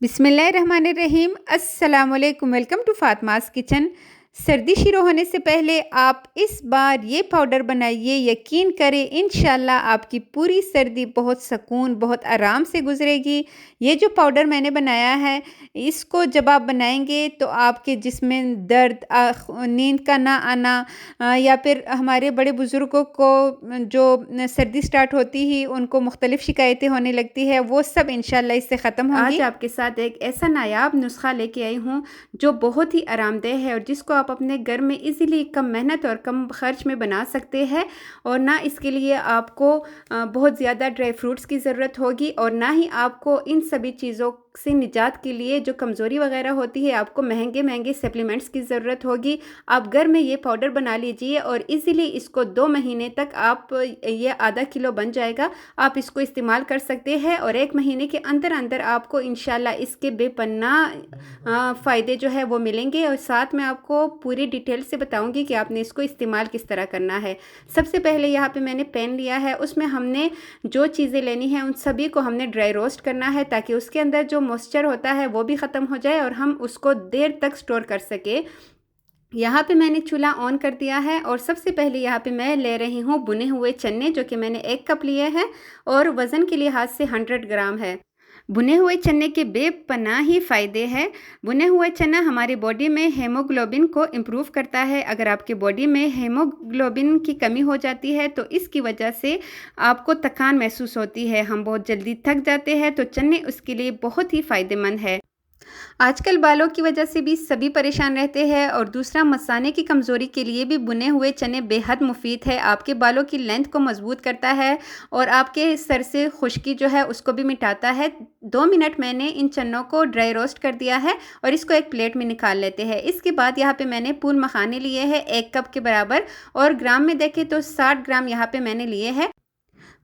बिस्मिल्लाहिर्रहमानिर्रहीम। अस्सलामुअलैकुम। Welcome to Fatima's kitchen. सर्दी शुरू होने से पहले आप इस बार ये पाउडर बनाइए, यकीन करें इंशाल्लाह आपकी पूरी सर्दी बहुत सुकून बहुत आराम से गुजरेगी। ये जो पाउडर मैंने बनाया है, इसको जब आप बनाएंगे तो आपके जिस्म में दर्द, नींद का ना आना, या फिर हमारे बड़े बुज़ुर्गों को जो सर्दी स्टार्ट होती ही उनको मुख्तलिफ़ शिकायतें होने लगती है, वो सब इंशाल्लाह इससे ख़त्म होंगी। आज आपके साथ एक ऐसा नायाब नुस्खा लेके आई हूँ जो बहुत ही आरामदेह है और जिसको आप अपने घर में इजीली कम मेहनत और कम खर्च में बना सकते हैं। और ना इसके लिए आपको बहुत ज़्यादा ड्राई फ्रूट्स की ज़रूरत होगी और ना ही आपको इन सभी चीज़ों से निजात के लिए जो कमज़ोरी वगैरह होती है आपको महंगे महंगे सप्लीमेंट्स की ज़रूरत होगी। आप घर में ये पाउडर बना लीजिए और इजीली इसको 2 महीने तक आप ये आधा किलो बन जाएगा। आप इसको इस्तेमाल कर सकते हैं और 1 महीने के अंदर अंदर आपको इंशाल्लाह इसके बेपन्ना फ़ायदे जो है वो मिलेंगे। और साथ में आपको पूरी डिटेल से बताऊंगी कि आपने इसको इस्तेमाल किस तरह करना है। सबसे पहले यहाँ पे मैंने पैन लिया है, उसमें हमने जो चीज़ें लेनी हैं उन सभी को हमने ड्राई रोस्ट करना है ताकि उसके अंदर जो मॉइस्चर होता है वो भी ख़त्म हो जाए और हम उसको देर तक स्टोर कर सके। यहाँ पे मैंने चूल्हा ऑन कर दिया है और सबसे पहले यहाँ पे मैं ले रही हूँ भुने हुए चने, जो कि मैंने 1 कप लिए हैं और वज़न के लिहाज से 100 ग्राम है। भुने हुए चने के बेपनाह ही फ़ायदे हैं। भुने हुए चना हमारी बॉडी में हेमोग्लोबिन को इम्प्रूव करता है। अगर आपके बॉडी में हेमोग्लोबिन की कमी हो जाती है तो इसकी वजह से आपको थकान महसूस होती है, हम बहुत जल्दी थक जाते हैं, तो चने उसके लिए बहुत ही फ़ायदेमंद है। आजकल बालों की वजह से भी सभी परेशान रहते हैं और दूसरा मसाने की कमज़ोरी के लिए भी भुने हुए चने बेहद मुफीद है। आपके बालों की लेंथ को मजबूत करता है और आपके सर से खुश्की जो है उसको भी मिटाता है। 2 मिनट मैंने इन चनों को ड्राई रोस्ट कर दिया है और इसको एक प्लेट में निकाल लेते हैं। इसके बाद यहाँ पे मैंने फूल मखाने लिए हैं 1 कप के बराबर और ग्राम में देखें तो 60 ग्राम यहाँ पे मैंने लिए हैं।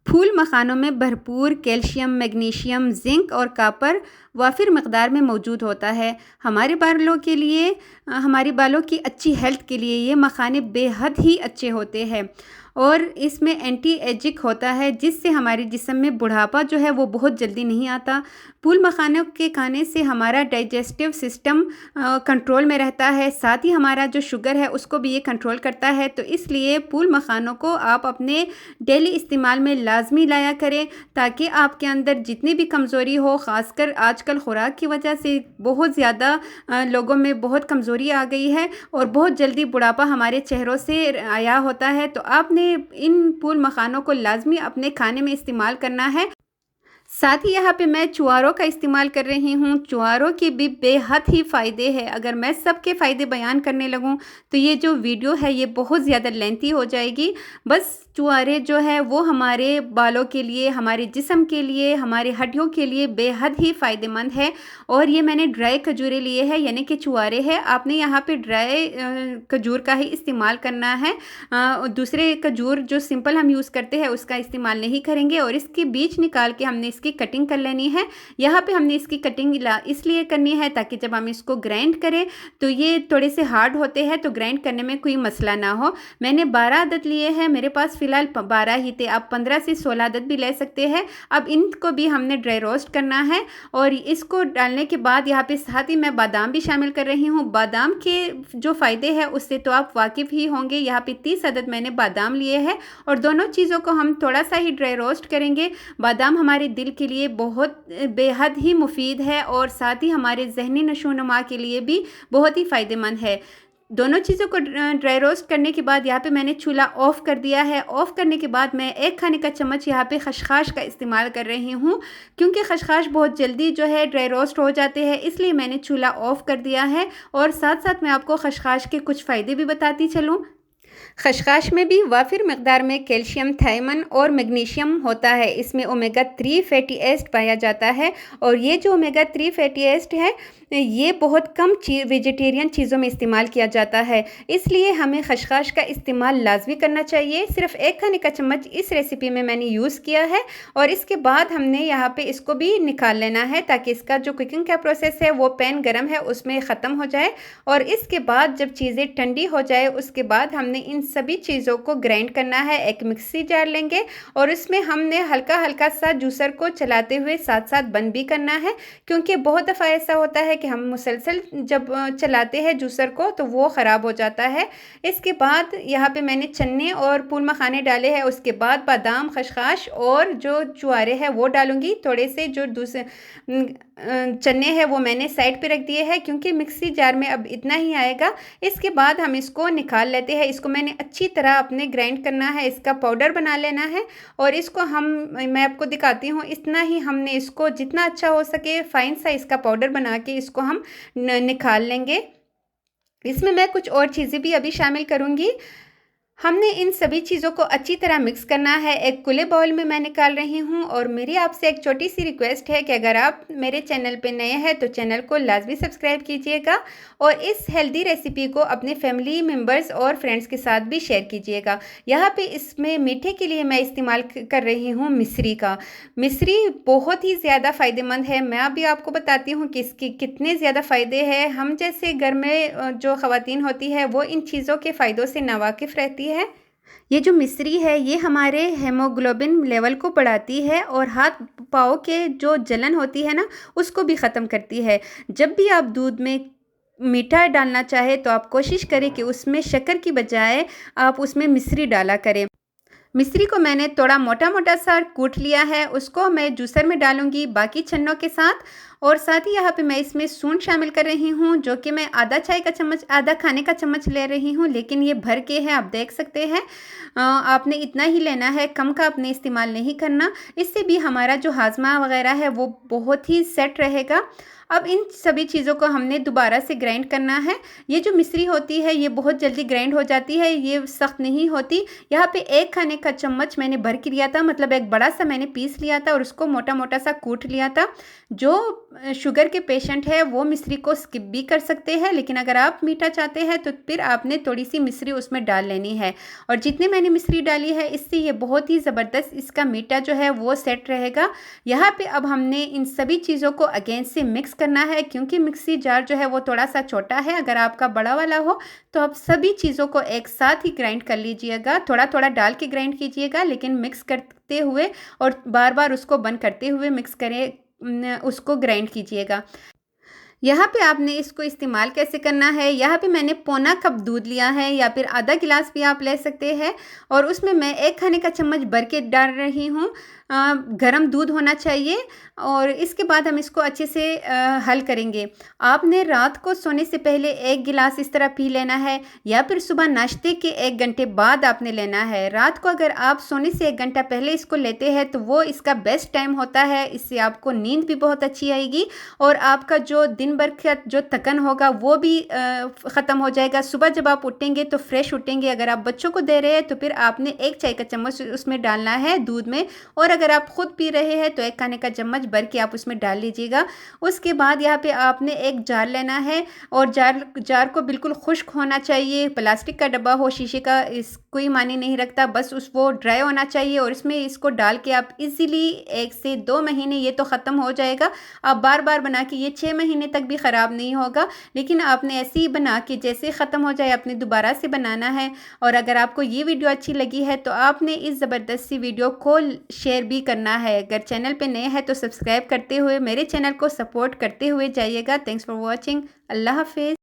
फूल मखानों में भरपूर कैल्शियम, मैग्नीशियम, जिंक और कॉपर वाफिर मकदार में मौजूद होता है। हमारे बालों के लिए, हमारी बालों की अच्छी हेल्थ के लिए ये मखाने बेहद ही अच्छे होते हैं और इसमें एंटी एजिक होता है, जिससे हमारे जिस्म में बुढ़ापा जो है वो बहुत जल्दी नहीं आता। फूल मखानों के खाने से हमारा डाइजेस्टिव सिस्टम कंट्रोल में रहता है, साथ ही हमारा जो शुगर है उसको भी ये कंट्रोल करता है। तो इसलिए फूल मखानों को आप अपने डेली इस्तेमाल में लाजमी लाया करें ताकि आपके अंदर जितनी भी कमज़ोरी हो, ख़ासकर आजकल खुराक की वजह से बहुत ज़्यादा लोगों में बहुत कमज़ोरी आ गई है और बहुत जल्दी बुढ़ापा हमारे चेहरों से आया होता है। तो आपने इन फूल मखानों को लाजमी अपने खाने में इस्तेमाल करना है। साथ ही यहाँ पे मैं चुआरों का इस्तेमाल कर रही हूँ। चुआरों के भी बेहद ही फ़ायदे हैं। अगर मैं सबके फ़ायदे बयान करने लगूँ तो ये जो वीडियो है ये बहुत ज़्यादा लेंथी हो जाएगी। बस चुआरे जो है वो हमारे बालों के लिए, हमारे जिस्म के लिए, हमारे हड्डियों के लिए बेहद ही फ़ायदेमंद है। और ये मैंने ड्राई खजूरें लिए हैं, यानी कि चुआरे हैं। आपने यहाँ पे ड्राई खजूर का ही इस्तेमाल करना है। दूसरे खजूर जो सिंपल हम यूज़ करते हैं उसका इस्तेमाल नहीं करेंगे। और इसके बीज निकाल के हमने इसकी कटिंग कर लेनी है। यहाँ पे हमने इसकी कटिंग इसलिए करनी है ताकि जब हम इसको ग्राइंड करें तो ये थोड़े से हार्ड होते हैं, तो ग्राइंड करने में कोई मसला ना हो। मैंने 12 अदद लिए हैं, मेरे पास फ़िलहाल 12 ही थे। आप 15 से 16 अदद भी ले सकते हैं। अब इनको भी हमने ड्राई रोस्ट करना है और इसको डालने के बाद यहाँ पे साथ ही मैं बादाम भी शामिल कर रही हूँ। बादाम के जो फ़ायदे हैं उससे तो आप वाकिफ़ ही होंगे। यहाँ पे 30 अदद मैंने बादाम लिए हैं और दोनों चीज़ों को हम थोड़ा सा ही ड्राई रोस्ट करेंगे। बादाम हमारे दिल के लिए बहुत बेहद ही मुफीद है और साथ ही हमारे जहनी नशोनुमा के लिए भी बहुत ही फ़ायदेमंद है। दोनों चीज़ों को ड्राई रोस्ट करने के बाद यहाँ पे मैंने चूल्हा ऑफ़ कर दिया है। ऑफ़ करने के बाद मैं 1 खाने का चम्मच यहाँ पे खसखस का इस्तेमाल कर रही हूँ, क्योंकि खसखस बहुत जल्दी जो है ड्राई रोस्ट हो जाते हैं, इसलिए मैंने चूल्हा ऑफ़ कर दिया है। और साथ साथ मैं आपको खसखस के कुछ फ़ायदे भी बताती चलूँ। खसखस में भी वाफिर मकदार में कैल्शियम, थायमन और मैग्नीशियम होता है। इसमें ओमेगा 3 फैटी एसिड पाया जाता है और ये जो ओमेगा 3 फैटी एसिड है ये बहुत कम वेजिटेरियन चीज़ों में इस्तेमाल किया जाता है, इसलिए हमें खसखस का इस्तेमाल लाजमी करना चाहिए। सिर्फ 1 खाने का चम्मच इस रेसिपी में मैंने यूज़ किया है और इसके बाद हमने यहाँ पे इसको भी निकाल लेना है ताकि इसका जो कुकिंग का प्रोसेस है वो पैन गर्म है उसमें ख़त्म हो जाए। और इसके बाद जब चीज़ें ठंडी हो जाए उसके बाद हमने इन सभी चीज़ों को ग्राइंड करना है। एक मिक्सी जार लेंगे और इसमें हमने हल्का हल्का सा जूसर को चलाते हुए साथ साथ बंद भी करना है, क्योंकि बहुत दफ़ा ऐसा होता है कि हम मुसलसल जब चलाते हैं जूसर को तो वो ख़राब हो जाता है। इसके बाद यहाँ पे मैंने चने और फूल मखाने डाले हैं, उसके बाद बादाम, खसखस और जो चुआरे हैं वो डालूंगी। थोड़े से जो दूसरे चने हैं वो मैंने साइड पे रख दिए हैं, क्योंकि मिक्सी जार में अब इतना ही आएगा। इसके बाद हम इसको निकाल लेते हैं। इसको मैंने अच्छी तरह अपने ग्राइंड करना है, इसका पाउडर बना लेना है। और इसको मैं आपको दिखाती हूँ, इतना ही हमने इसको जितना अच्छा हो सके फाइन सा इसका पाउडर बना के इसको हम निकाल लेंगे। इसमें मैं कुछ और चीज़ें भी अभी शामिल करूँगी। हमने इन सभी चीज़ों को अच्छी तरह मिक्स करना है। एक खुले बाउल में मैं निकाल रही हूँ। और मेरी आपसे एक छोटी सी रिक्वेस्ट है कि अगर आप मेरे चैनल पे नए हैं तो चैनल को लाजमी सब्सक्राइब कीजिएगा और इस हेल्दी रेसिपी को अपने फैमिली मेम्बर्स और फ्रेंड्स के साथ भी शेयर कीजिएगा। यहाँ पे इसमें मीठे के लिए मैं इस्तेमाल कर रही हूँ मिश्री का। मिश्री बहुत ही ज़्यादा फ़ायदेमंद है। मैं अभी आपको बताती हूँ कि इसके कितने ज़्यादा फ़ायदे हैं। हम जैसे घर में जो ख़वातीन होती है वो इन चीज़ों के फ़ायदों से नावाकिफ़ रहती है। ये जो मिश्री है ये हमारे हेमोग्लोबिन लेवल को बढ़ाती है और हाथ पाँव के जो जलन होती है ना उसको भी ख़त्म करती है। जब भी आप दूध में मीठा डालना चाहे तो आप कोशिश करें कि उसमें शक्कर की बजाय आप उसमें मिश्री डाला करें। मिश्री को मैंने थोड़ा मोटा मोटा सा कूट लिया है, उसको मैं जूसर में डालूंगी बाकी चन्नों के साथ। और साथ ही यहाँ पे मैं इसमें सूंठ शामिल कर रही हूँ, जो कि मैं आधा चाय का चम्मच, आधा खाने का चम्मच ले रही हूँ, लेकिन ये भर के है, आप देख सकते हैं। आपने इतना ही लेना है, कम का आपने इस्तेमाल नहीं करना। इससे भी हमारा जो हाजमा वगैरह है वो बहुत ही सेट रहेगा। अब इन सभी चीज़ों को हमने दोबारा से ग्राइंड करना है। ये जो मिश्री होती है ये बहुत जल्दी ग्राइंड हो जाती है, ये सख्त नहीं होती। यहाँ पे एक खाने का चम्मच मैंने भर के लिया था, मतलब एक बड़ा सा मैंने पीस लिया था और उसको मोटा मोटा सा कूट लिया था। जो शुगर के पेशेंट है वो मिश्री को स्किप भी कर सकते हैं, लेकिन अगर आप मीठा चाहते हैं तो फिर आपने थोड़ी सी मिश्री उसमें डाल लेनी है। और जितने मैंने मिश्री डाली है इससे ये बहुत ही ज़बरदस्त इसका मीठा जो है वो सेट रहेगा। यहाँ पे अब हमने इन सभी चीज़ों को अगेन से मिक्स करना है, क्योंकि मिक्सी जार जो है वो थोड़ा सा छोटा है। अगर आपका बड़ा वाला हो तो आप सभी चीज़ों को एक साथ ही ग्राइंड कर लीजिएगा, थोड़ा थोड़ा डाल के ग्राइंड कीजिएगा, लेकिन मिक्स करते हुए और बार बार उसको बंद करते हुए मिक्स करें, उसको ग्राइंड कीजिएगा। यहाँ पे आपने इसको इस्तेमाल कैसे करना है, यहाँ पे मैंने पौना कप दूध लिया है या फिर आधा गिलास भी आप ले सकते हैं। और उसमें मैं एक खाने का चम्मच भर के डाल रही हूँ। गरम दूध होना चाहिए। और इसके बाद हम इसको अच्छे से हल करेंगे। आपने रात को सोने से पहले एक गिलास इस तरह पी लेना है, या फिर सुबह नाश्ते के 1 घंटे बाद आपने लेना है। रात को अगर आप सोने से 1 घंटा पहले इसको लेते हैं तो वो इसका बेस्ट टाइम होता है। इससे आपको नींद भी बहुत अच्छी आएगी और आपका जो दिन भर का जो थकन होगा वो भी ख़त्म हो जाएगा। सुबह जब आप उठेंगे तो फ्रेश उठेंगे। अगर आप बच्चों को दे रहे हैं तो फिर आपने 1 चाय का चम्मच उसमें डालना है दूध में, और अगर आप खुद पी रहे हैं तो 1 खाने का चम्मच भर के आप उसमें डाल लीजिएगा। उसके बाद यहाँ पे आपने एक जार लेना है और जार को बिल्कुल खुश्क होना चाहिए। प्लास्टिक का डब्बा हो, शीशे का, इस कोई मानी नहीं रखता, बस वो ड्राई होना चाहिए। और इसमें इसको डाल के आप इजीली 1 से 2 महीने ये तो ख़त्म हो जाएगा। आप बार बार बना के, ये 6 महीने तक भी ख़राब नहीं होगा, लेकिन आपने ऐसे ही बना के जैसे ख़त्म हो जाए आपने दोबारा से बनाना है। और अगर आपको ये वीडियो अच्छी लगी है तो आपने इस ज़बरदस्त सी वीडियो को शेयर भी करना है। अगर चैनल पे नए हैं तो सब्सक्राइब करते हुए मेरे चैनल को सपोर्ट करते हुए जाइएगा। Thanks for watching. अल्लाह हाफिज़।